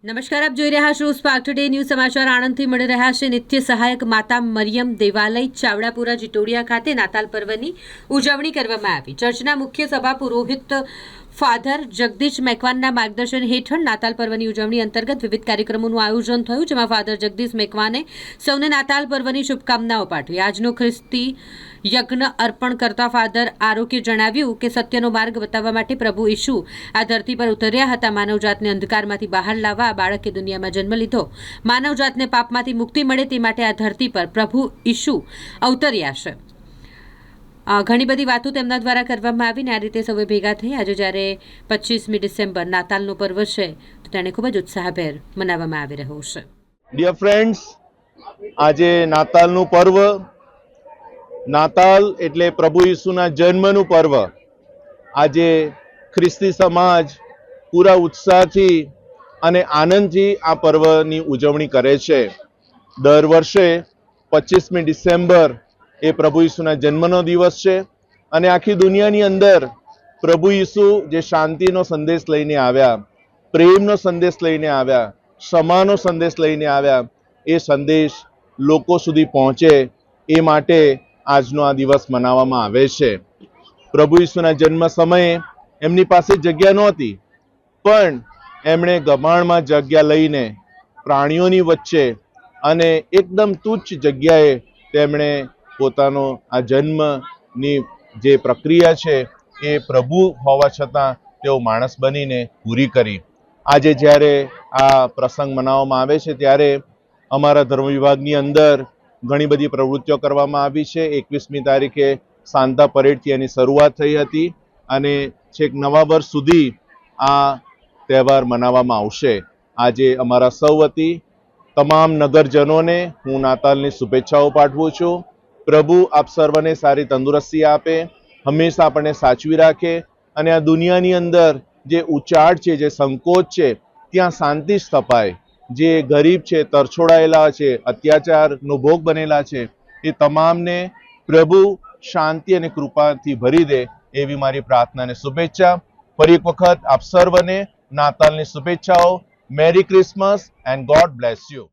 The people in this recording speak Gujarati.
નમસ્કાર, આપ જોઈ રહ્યા છો સ્પાર્ક ટુડે ન્યૂઝ સમાચાર આણંદથી મળી રહ્યા છે। નિત્ય સહાયક માતા મરિયમ દેવાલય ચાવડાપુરા જીટોડિયા ખાતે નાતાલ પર્વની ઉજવણી કરવામાં આવી। ચર્ચના મુખ્ય સભા પુરોહિત ફાધર જગદીશ મેકવાનના માર્ગદર્શન હેઠળ નાતાલ પર્વની ઉજવણી અંતર્ગત વિવિધ કાર્યક્રમોનું આયોજન થયું, જેમાં ફાધર જગદીશ મેકવાને સૌને નાતાલ પર્વની શુભકામનાઓ પાઠવી। આજનો ખ્રિસ્તી યજ્ઞ અર્પણ કરતા ફાધર આરોકે જણાવ્યું કે સત્યનો માર્ગ બતાવવા માટે પ્રભુ ઈસુ આ ધરતી પર ઉતર્યા હતા। માનવજાતને અંધકારમાંથી બહાર લાવવા આ બાળકે દુનિયામાં જન્મ લીધો। માનવજાતને પાપમાંથી મુક્તિ મળે તે માટે આ ધરતી પર પ્રભુ ઈસુ અવતર્યા છે। ઘણી બધી વાતો તેમના દ્વારા કરવામાં આવી ને આ રીતે સૌએ ભેગા થઈ આજે જ્યારે 25મી ડિસેમ્બર નાતાલનો પર્વ છે તો તેને ખૂબ જ ઉત્સાહભેર મનાવવામાં આવી રહ્યો છે। ડિયર ફ્રેન્ડ્સ, આજે નાતાલનું પર્વ, નાતાલ એટલે પ્રભુ ઈસુના જન્મનું પર્વ। આજે ખ્રિસ્તી સમાજ પૂરા ઉત્સાહથી અને આનંદથી આ પર્વની ઉજવણી કરે છે। દર વર્ષે 25મી ડિસેમ્બર એ પ્રભુ ઈસુના જન્મનો દિવસ છે અને આખી દુનિયાની અંદર પ્રભુ ઈસુ જે શાંતિનો સંદેશ લઈને આવ્યા, પ્રેમનો સંદેશ લઈને આવ્યા, ક્ષમાનો સંદેશ લઈને આવ્યા, એ સંદેશ લોકો સુધી પહોંચે એ માટે આજનો આ દિવસ મનાવવામાં આવે છે। પ્રભુ ઈસુના જન્મ સમયે એમની પાસે જગ્યા નહોતી, પણ એમણે ગભાણમાં જગ્યા લઈને પ્રાણીઓની વચ્ચે અને એકદમ તુચ્છ જગ્યાએ તેમણે પોતાનો આ જન્મની જે પ્રક્રિયા છે એ પ્રભુ હોવા છતાં તેઓ માણસ બનીને પૂરી કરી। આજે જ્યારે આ પ્રસંગ મનાવવામાં આવે છે ત્યારે અમારા ધર્મ વિભાગની અંદર ઘણી બધી પ્રવૃત્તિઓ કરવામાં આવી છે। 21મી તારીખે સાંતા પરેડથી એની શરૂઆત થઈ હતી અને છેક નવા વર્ષ સુધી આ તહેવાર મનાવવામાં આવશે। આજે અમારા સૌ વતી તમામ નગરજનોને હું નાતાલની શુભેચ્છાઓ પાઠવું છું। પ્રભુ આપ સર્વને સારી તંદુરસ્તી આપે, હંમેશા આપણને સાચવી રાખે અને આ દુનિયાની અંદર જે ઉચાટ છે, જે સંકોચ છે, ત્યાં શાંતિ સ્થપાય। જે ગરીબ છે, તરછોડાયેલા છે, અત્યાચારનો ભોગ બનેલા છે, એ તમામને પ્રભુ શાંતિ અને કૃપાથી ભરી દે એવી મારી પ્રાર્થના અને શુભેચ્છા। ફરી એક વખત આપ સર્વને નાતાલની શુભેચ્છાઓ। Merry Christmas and God bless you.